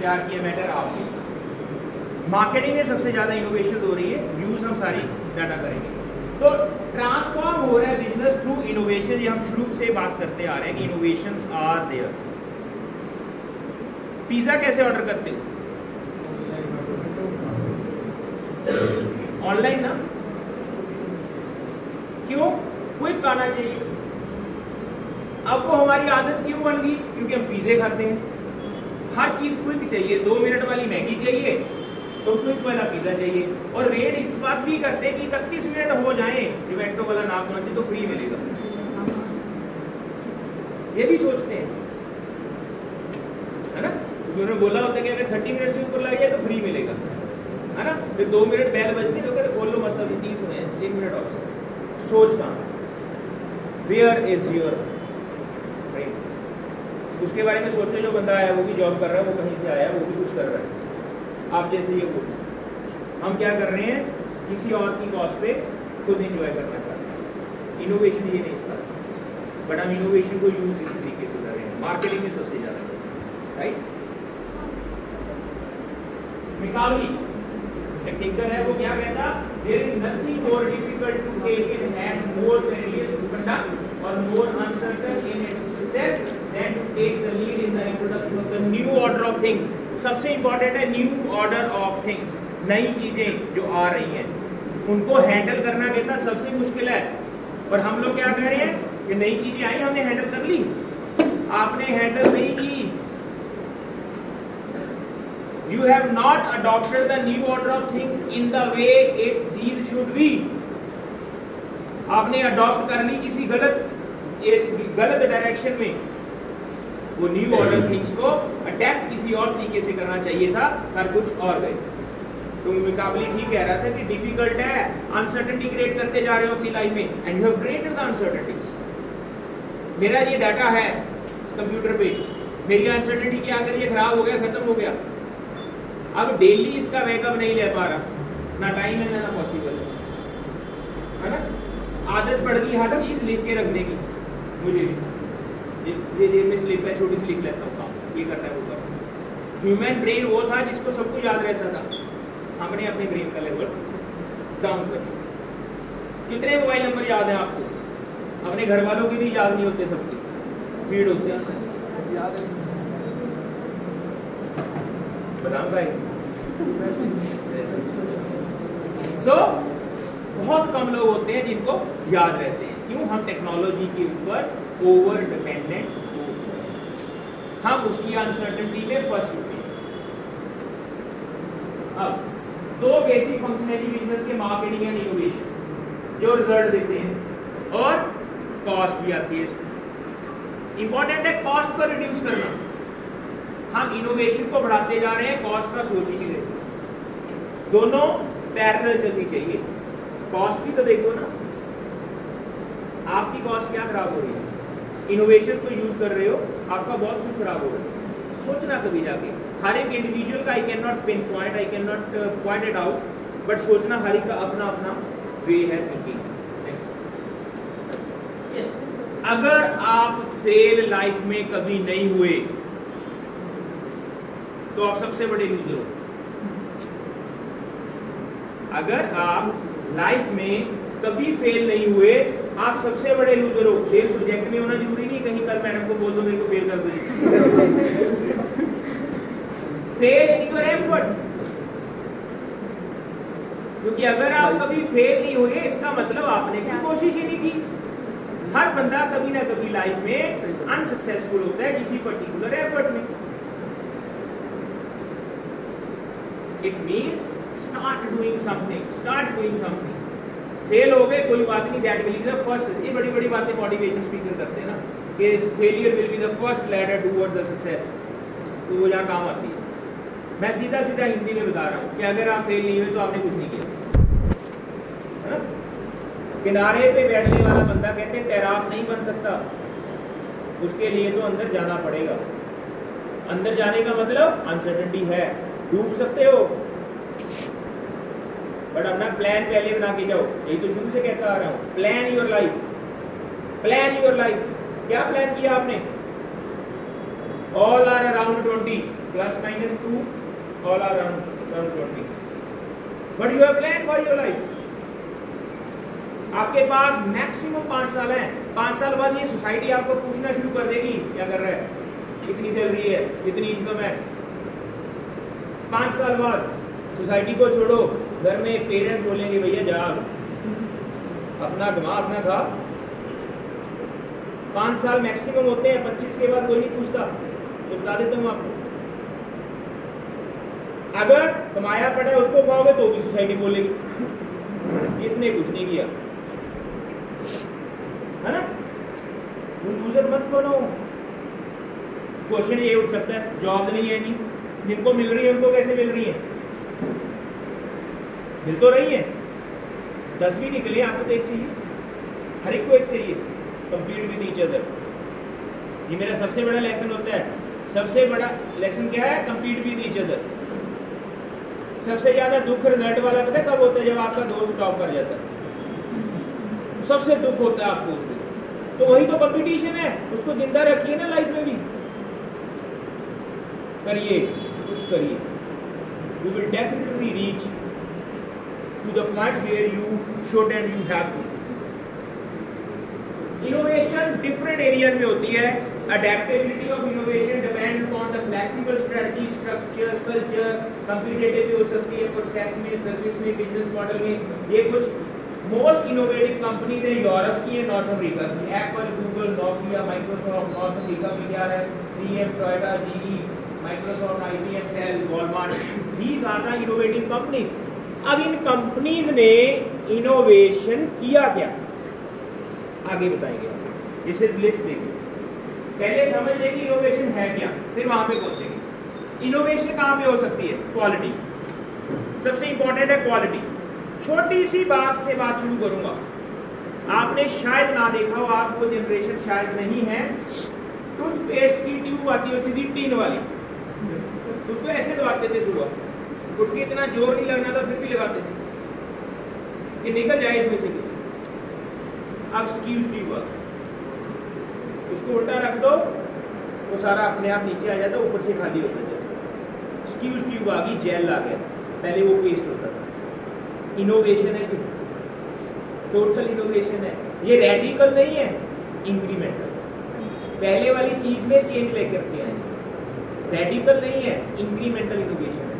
तैयार किया मैटर आपने। मार्केटिंग में सबसे ज़्यादा इनोवेशन हो रही है, यूज़ हम सारी डाटा करेंगे। तो ट्रांसफॉर्म हो रहा है बिजनेस थ्रू इनोवेशन, ये हम शुरू से बात करते आ रहे हैं कि इनोवेशंस आर देयर। पिज़्ज़ा कैसे ऑर्डर करते हो? ऑनलाइन ना, क्यों? क्विक आना चाहिए। अब वो हमारी आदत क्यों बन गई? क्योंकि हम पिज़्ज़े खाते हैं, हर चीज़ क्विक चाहिए, 2 मिनट वाली मैगी चाहिए तो क्विक वाला पिज़्ज़ा चाहिए। और वेट इस बात भी करते हैं कि 31 मिनट हो जाए जोमेटो वाला ना पहुंचे तो फ्री मिलेगा, ये भी सोचते हैं, है ना? उन्होंने बोला होता है कि अगर 30 मिनट से ऊपर लग जाए तो फ्री मिलेगा, है ना? फिर 2 मिनट बैल बजती है तो खोल लो, मतलब 30 हुए हैं, 1 मिनट और सोच कहाँ? Where is your brain? उसके बारे में सोचो, जो बंदा आया वो भी जॉब कर रहा है, वो कहीं से आया वो भी कुछ कर रहा है, आप जैसे ये बोलो। हम क्या कर रहे हैं? किसी और की कॉस्ट पे खुद एंजॉय करना चाहते हैं। इनोवेशन ये नहीं इसका, बट हम इनोवेशन को यूज इसी तरीके से कर रहे हैं, मार्केटिंग में सबसे ज्यादा, राइट? मिकावली एक थिंकर है, वो क्या कहता? There is nothing more difficult to take in hand, more perilous to conduct और more uncertain in its success than to take the lead in the introduction of the new order of things. सबसे important है new order of things, नई चीजें जो आ रही हैं उनको handle करना कहता सबसे मुश्किल है। और हम लोग क्या कह रहे हैं कि नई चीजें आई, हमने हैंडल कर ली, आपने हैंडल नहीं की। You have not adopted the new order of things in the way these should be. आपने अडॉप्ट कर ली किसी गलत डायरेक्शन में, वो न्यू ऑर्डर थिंग्स को अडेप्ट किसी और तरीके से करना चाहिए था, कर कुछ और गए। तो मुकाबली ठीक कह रहा था कि डिफिकल्ट है, अनसर्टेनिटी क्रिएट करते जा रहे हो अपनी लाइफ में, and you have created the uncertainties. मेरा ये डाटा है कंप्यूटर पे, मेरी अनसर्टेनिटी क्या कर रही है? खराब हो गया, खत्म हो गया। अब डेली इसका बैकअप नहीं ले पा रहा, ना टाइम है ना पॉसिबल है ना? आदत पड़ गई हर चीज लिख के रखने की, मुझे भी ये में स्लिप है, छोटी सी लिख लेता हूँ काम, ये करना है वो करना। ह्यूमन ब्रेन वो था जिसको सब कुछ याद रहता था, हमने अपने ब्रेन का लेवल डाउन कर दिया। कितने मोबाइल नंबर याद है आपको? अपने घर वालों के भी याद नहीं होते, सबके फीड होते हैं, याद है? बताऊं भाई? सो बहुत कम लोग होते हैं जिनको याद रहते हैं। क्यों? हम टेक्नोलॉजी के ऊपर ओवर डिपेंडेंट हो चुके हैं, हम उसकी अनसर्टेनिटी में फंस चुके हैं। अब 2 बेसिक फंक्शन है जी बिजनेस के, मार्केटिंग एंड इनोवेशन, जो रिजल्ट देते हैं, और कॉस्ट भी आती है। इंपॉर्टेंट है कॉस्ट को रिड्यूस करना। हम इनोवेशन को बढ़ाते जा रहे हैं, कॉस्ट का सोच ही नहीं रहे। दोनों पैरेलल चलनी चाहिए। कॉस्ट भी तो देखो ना, आपकी कॉस्ट क्या खराब हो रही है? इनोवेशन को यूज कर रहे हो, आपका बहुत कुछ खराब हो रहा है। सोचना कभी जाके, हर एक इंडिविजुअल का I can not pin point, I can not point it out, but सोचना हर एक का अपना अपना वे है थिंकिंग। अगर आप फेल लाइफ में कभी नहीं हुए तो आप सबसे बड़े लूजर हो। अगर आप लाइफ में कभी फेल नहीं हुए, आप सबसे बड़े लूजर हो। फेल सब्जेक्ट में होना जरूरी नहीं, कहीं कल मैडम को बोल दो मेरे को फेल कर दो। फेल इन योर एफर्ट, क्योंकि अगर आप कभी फेल नहीं हुए इसका मतलब आपने कोई कोशिश ही नहीं की। हर बंदा कभी ना कभी लाइफ में अनसक्सेसफुल होता है किसी पर्टिकुलर एफर्ट में। It means start doing something, start doing something. Fail हो गए कोई बात नहीं, that will be the first। ये बड़ी बड़ी बातें मोटिवेशन स्पीकर करते हैं ना कि failure will be the first ladder towards the success, तो वो यहाँ काम आती है। मैं सीधा सीधा हिंदी में बता रहा हूँ कि अगर आप फेल नहीं हुए तो आपने कुछ नहीं किया, है ना? किनारे पे बैठने वाला बंदा कहते हैं तैराक नहीं बन सकता, उसके लिए तो अंदर जाना पड़ेगा। अंदर जाने का मतलब अनसर्टेनिटी है, डूब सकते हो बट अपना प्लान पहले बना के जाओ। यही तो शुरू से कहता आ रहा हूँ, plan your life, plan your life. क्या प्लान किया आपने? all are around 20 plus minus 2 all are around 20 but you have planned for your life. आपके पास मैक्सिमम 5 साल है, 5 साल बाद ये सोसाइटी आपको पूछना शुरू कर देगी क्या कर रहा है, कितनी सैलरी है, कितनी इनकम है। 5 साल बाद सोसाइटी को छोड़ो, घर में पेरेंट्स बोलेंगे भैया जा अपना कमा अपना खा। 5 साल मैक्सिमम होते हैं, 25 के बाद कोई नहीं पूछता। तो बता देता हूँ आपको, अगर कमाया पड़ा उसको खाओगे तो भी सोसाइटी बोलेगी इसने कुछ नहीं किया, है ना। लूजर मत बनो। क्वेश्चन ये उठ सकता है जॉब नहीं है, नहीं जिनको मिल रही है उनको कैसे मिल रही है, मिल तो रही है। 10वीं निकले आपको तो एक चाहिए, हर एक को एक चाहिए। कंप्लीट विद ईच अदर, ये मेरा सबसे बड़ा लेसन होता है। सबसे बड़ा लेसन क्या है, कंप्लीट विद ईच अदर। सबसे ज्यादा दुख रिजल्ट वाला पता है कब होता है, जब आपका दोस्त टॉप कर जाता है, सबसे दुख होता है आपको। तो वही तो कंपटीशन है, उसको जिंदा रखिए ना लाइफ में भी, करिए कुछ करिए। You will definitely reach to the point where you should and you have to. Innovation different areas में होती है। Adaptability of innovation depend upon the flexible strategy, structure, culture. Competitive भी हो सकती है प्रोसेस में, सर्विस में, बिजनेस मॉडल में। ये कुछ मोस्ट इनोवेटिव कंपनीज है यूरोप की है, नॉर्थ अमेरिका की। Apple, Google, Nokia, Microsoft. North America में क्या है, 3M, Toyota, GE, Microsoft, IBM, Dell, Walmart. These are the innovative companies. अब इन कंपनीज ने इनोवेशन किया क्या, आगे बताएंगे। ये सिर्फ लिस्ट देंगे, पहले समझ लेंगे इनोवेशन है क्या, फिर वहां पे पहुंचेंगे। इनोवेशन कहां पे हो सकती है, क्वालिटी। सबसे इंपॉर्टेंट है क्वालिटी। छोटी सी बात से बात शुरू करूंगा। आपने शायद ना देखा हो, आपको जनरेशन शायद नहीं है, टूथपेस्ट की ट्यूब आती होती थी टीन वाली, उसको ऐसे दबाते थे सुबह, उठ के इतना जोर नहीं लगना था फिर भी लगाते थे कि निकल जाए इसमें से कुछ। अब स्क्यूज ट्यूब आती, उसको उल्टा रख दो, वो सारा अपने आप नीचे आ जाता, ऊपर से खाली होता जाता। स्क्यूज ट्यूब आ गई, जेल आ गया, पहले वो पेस्ट होता था। इनोवेशन है, टोटल इनोवेशन है। ये रेडिकल नहीं है, इंक्रीमेंटल। पहले वाली चीज में चेंज लेकर के आए, रेडिकल नहीं है, इंक्रीमेंटल इनोवेशन है।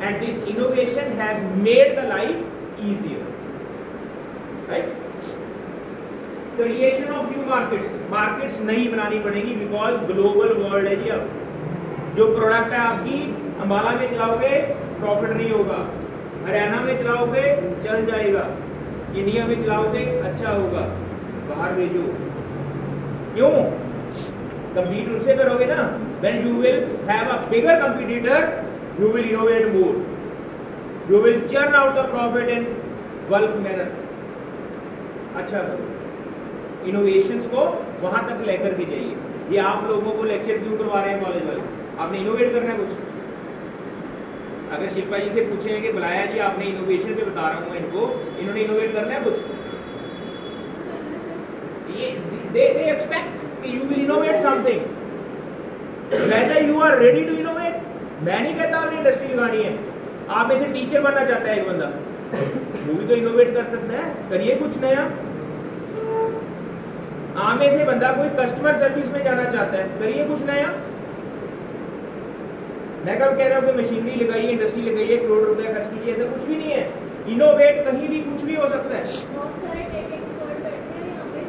And this innovation has made the life easier, right. Creation of new markets, markets नई बनानी पड़ेगी बिकॉज ग्लोबल वर्ल्ड है जी। अब जो प्रोडक्ट है आपकी, अंबाला में चलाओगे प्रॉफिट नहीं होगा, हरियाणा में चलाओगे चल जाएगा, इंडिया में चलाओगे अच्छा होगा, बाहर भेजो। क्यों, कंपीट उनसे करोगे ना। When you will have a bigger competitor, you will innovate more, you will churn out the profit in bulk manner। अच्छा करो, इनोवेशंस को वहां तक लेकर के जाइए। ये आप लोगों को लेक्चर क्यों करवा रहे हैं कॉलेज वाले, आपने इनोवेट करना है कुछ। अगर शिल्पा जी से पूछेंगे बुलाया जी आपने इनोवेशन पे बता रहा हूँ इनको, इन्होंने इनोवेट करना है कुछ। ये they expect कि you will innovate something, whether you are ready to innovate। मैं नहीं कहता आपने इंडस्ट्री लगानी है, आप में से टीचर बनना चाहता है एक बंदा, वो भी तो इनोवेट कर सकता है, करिए कुछ नया। आप में से बंदा कोई कस्टमर सर्विस में जाना चाहता है, करिए कुछ नया। मैं कब कह रहा हूँ कि मशीनरी लगाइए, इंडस्ट्री लगाइए, करोड़ रुपया खर्च कीजिए, ऐसा कुछ भी नहीं है। इनोवेट कहीं भी कुछ भी हो सकता है। बहुत सारे टेक एक्सपर्ट बैठे हैं यहाँ पे,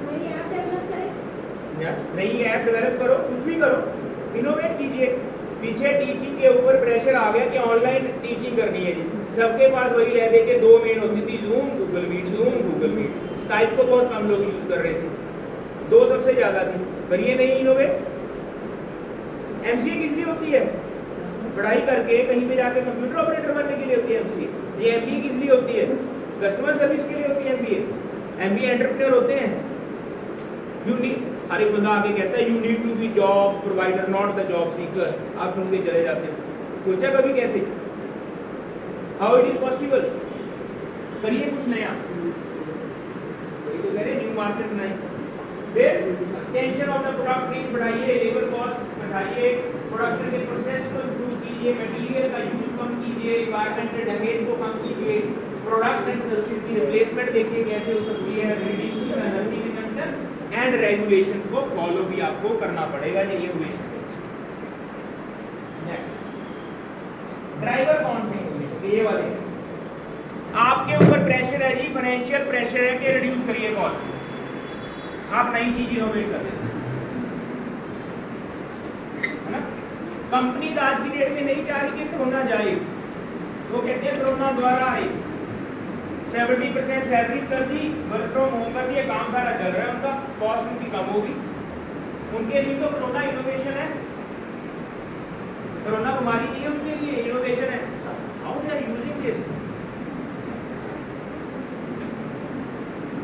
नई ऐप डेवलप करें, नई ऐप डेवलप करो, कुछ भी करो, इनोवेट कीजिए। पीछे टीचिंग के ऊपर प्रेशर आ गया कि ऑनलाइन टीचिंग करनी है जी, सबके पास वही रह गए कि 2 मेन होती थी, Zoom Google Meet, Zoom Google Meet. Skype को बहुत कम लोग यूज कर रहे थे, 2 सबसे ज्यादा थी। करिए नहीं इनोवेट। एमसीए किस लिए होती है, पढ़ाई करके कहीं पे जाके कंप्यूटर ऑपरेटर बनने के लिए होती है एमसीए। ये एमबीए किस लिए होती है, कस्टमर सर्विस के लिए होती है एमबीए। एमबीए एंटरप्रेन्योर होते हैं। यू नीड, हर एक बंदा आगे कहता है you need to be job provider not the job seeker. आप सुन के चले जाते हैं, सोचा कभी कैसे, हाउ इट इज पॉसिबल। करिए कुछ नया, तो कह रहे न्यू मार्केट बनाए। फिर extension of the product range बढ़ाइए, लेबर कॉस्ट घटाइए, प्रोडक्शन के प्रोसेस को इम्प्रूव कीजिए, मटेरियल का यूज कम कीजिए, एनवायरमेंटल डैमेज को कम कीजिए, प्रोडक्ट एंड सर्विसेज की रिप्लेसमेंट देखिए कैसे हो सकती है, reducing energy consumption and regulations को फॉलो भी आपको करना पड़ेगा। ये हुए ड्राइवर कौन से हैं? ये वाले आपके ऊपर प्रेशर है जी, फाइनेंशियल प्रेशर है कि रिड्यूस करिए कॉस्ट, आप नई चीज इनोवेट कर देते है ना। कंपनी आज की डेट में नहीं चाह रही कि कोरोना जाए, वो कहते हैं कोरोना द्वारा आए, 70% सैलरी कर दी, वर्क फ्रॉम होम कर दिया, काम सारा चल रहा है उनका, कॉस्ट उनकी कम होगी। उनके लिए तो कोरोना इनोवेशन है, कोरोना बीमारी नहीं है, उनके लिए इनोवेशन है। How they are using this?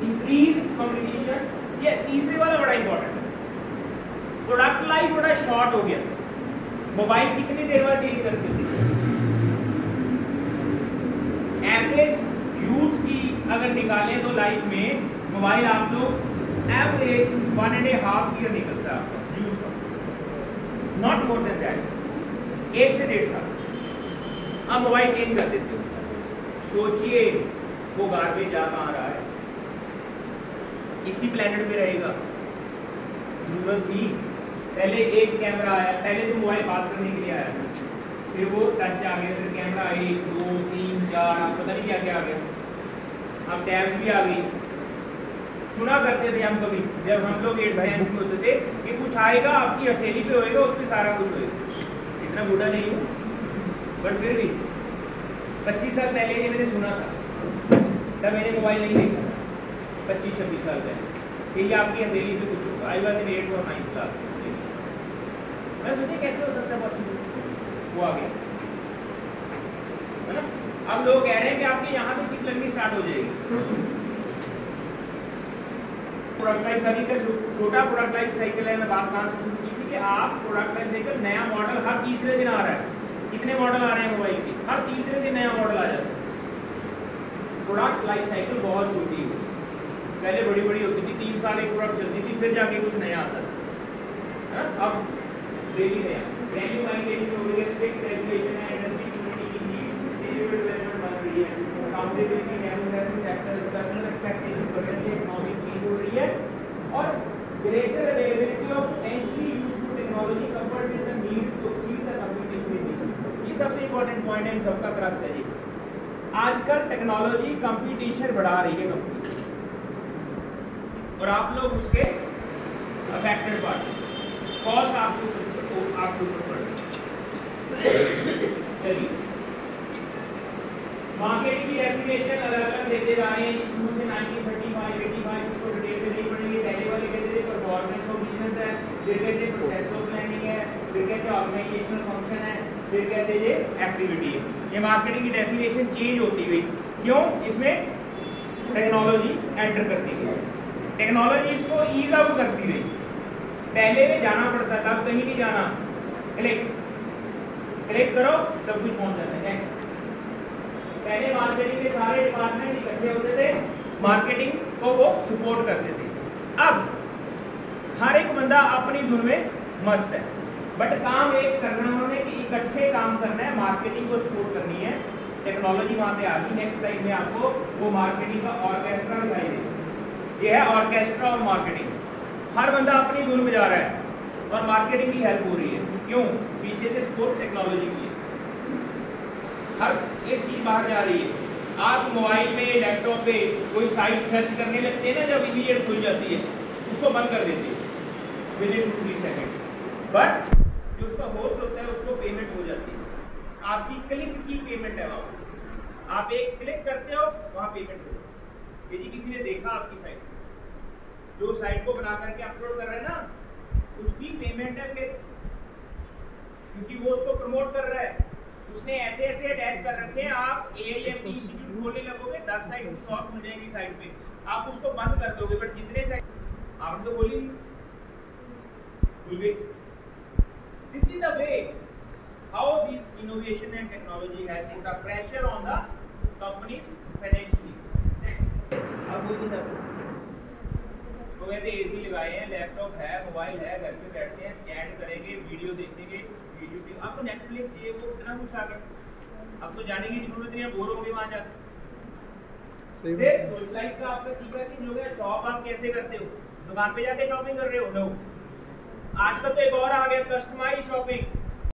Increase competition. ये तीसरे वाला बड़ा इंपॉर्टेंट है। प्रोडक्ट लाइफ बड़ा शॉर्ट हो गया। मोबाइल कितनी देर बाद चेंज करते थे? एवरेज यूथ की अगर निकालें तो लाइफ में मोबाइल आप लोग एवरेज 1.5 ईयर निकलता है आपका यूथ का, नॉट मोर देन दैट, 1 से 1.5 साल। आप मोबाइल चेंज कर देते हो, सोचिए वो गार्बेज आ कहाँ रहा है, इसी प्लेनेट पे रहेगा। जरूरत थी पहले एक कैमरा आया, पहले तो मोबाइल बात करने के लिए आया था, फिर वो टच आ गया, फिर कैमरा 1 2 3 4 आप पता नहीं क्या क्या आ गया, अब टैब्स भी आ गई। सुना करते थे हम कभी जब हम लोग 8 10 में होते थे कि कुछ आएगा आपकी हथेली पे होएगा, उस पर सारा कुछ होएगा। इतना बूढ़ा नहीं हूँ बट फिर भी 25 साल पहले ये मैंने सुना था, तब मैंने मोबाइल नहीं देखा था, 25-26 साल पहले कि ये आपकी हथेली पे कुछ होगा। आई वॉज इन 8th और 9th क्लास। मैं सोचे कैसे हो सकता है पॉसिबल, वो आ गया है ना। अब लोग कह रहे हैं कि आपके यहाँ पे चिप लगनी स्टार्ट हो जाएगी। प्रोडक्ट लाइफ साइकिल का छोटा प्रोडक्ट लाइफ साइकिल है, मैं बात कहाँ से शुरू की थी कि आप प्रोडक्ट लाइफ साइकिल, नया मॉडल हर तीसरे दिन आ रहा है। कितने मॉडल आ रहे हैं मोबाइल के? हर तीसरे दिन नया मॉडल आ जाता है। प्रोडक्ट लाइफ साइकिल बहुत छोटी है, पहले बड़ी बड़ी होती थी, 3 साल एक प्रोडक्ट चलती थी, फिर जाके कुछ नया आता था। अब डेली नया वैल्यू माइग्रेशन हो रही है, स्ट्रिक्ट रेगुलेशन है, इंडस्ट्री कम्युनिटी की नीड्स, सस्टेनेबल डेवलपमेंट बन रही है, accountability, democracy sector, customer expectation बढ़ रही है, इकोनॉमिक चेंज हो रही है, और greater availability of potentially useful technology compared with the need to exceed the competition in. ये सबसे इंपॉर्टेंट पॉइंट है, इन सबका क्रक्स है जी। आजकल टेक्नोलॉजी कंपटीशन बढ़ा रही है कंपनी, और आप लोग उसके अफेक्टेड पार्टी, कॉस्ट आपके ऊपर पड़ रही है। चलिए मार्केट की डेफिनेशन अलग अलग देते जा रहे हैं, शुरू से 1935 85 इसको डिटेल में नहीं पढ़ेंगे। पहले वाले कहते थे परफॉर्मेंस ऑफ बिजनेस है, फिर कहते प्रोसेस ऑफ प्लानिंग है, फिर कहते ऑर्गेनाइजेशनल फंक्शन है, फिर कहते ये एक्टिविटी है। ये मार्केटिंग की डेफिनेशन चेंज होती गई, क्यों? इसमें टेक्नोलॉजी एंटर करती गई, टेक्नोलॉजी इसको ईज आउट करती गई। पहले में जाना पड़ता था, अब कहीं नहीं जाना, क्लिक करो सब कुछ पहुंच जाता है। पहले मार्केटिंग के सारे डिपार्टमेंट इकट्ठे होते थे, मार्केटिंग को वो सपोर्ट करते थे। अब हर एक बंदा अपनी धुन में मस्त है, बट काम एक करना है उन्होंने कि इकट्ठे काम करना है, मार्केटिंग को सपोर्ट करनी है। टेक्नोलॉजी वहां पे आ गई। नेक्स्ट स्लाइड में आपको वो मार्केटिंग का ऑर्केस्ट्रा दिखाई देगा। ये है ऑर्केस्ट्रा और मार्केटिंग। हर बंदा अपनी धुन में जा रहा है और मार्केटिंग की हेल्प हो रही है, क्यों? पीछे से सपोर्ट टेक्नोलॉजी की है। हर एक चीज बाहर जा रही है। आप मोबाइल पे, लैपटॉप पे कोई साइट सर्च करने लगते हैं ना, जब इमीडिएट खुल जाती है, उसको बंद कर देते हैं विदिन 2-3 सेकंड, बट जो उसका होस्ट होता है उसको पेमेंट हो जाती है। आपकी क्लिक की पेमेंट है वहाँ, आप एक क्लिक करते हो वहाँ पेमेंट हो जाती है। यदि किसी ने देखा आपकी साइट, जो साइट को बना करके अपलोड कर रहा है ना, उसकी पेमेंट है फिक्स, क्योंकि वो उसको प्रमोट कर रहा है। उसने ऐसे ऐसे अटैच कर रखे हैं, आप AIMD इंस्टीट्यूट खोलने लगोगे 10 साइट और खुल जाएगी साइट पे, आप उसको बंद कर दोगे, बट जितने साइट आपने तो खोली नहीं, खुल गई। This is the way how this innovation and technology has put a pressure on the companies financially. अब कोई नहीं था, कहते एसी लगाए हैं, लैपटॉप है, मोबाइल है, घर पे बैठते हैं, चैट करेंगे, वीडियो देखेंगे, वीडियो आपको नेटफ्लिक्स चाहिए, वो इतना कुछ आ गया, अब तो जाने की जरूरत नहीं है, बोर होंगे वहाँ जाकर। फिर सोशलाइज का आपका तीसरा चीज हो गया, शॉप आप कैसे करते हो, दुकान पे जाके शॉपिंग कर रहे हो लोग। आजकल तो एक और आ गया, कस्टमाइज शॉपिंग।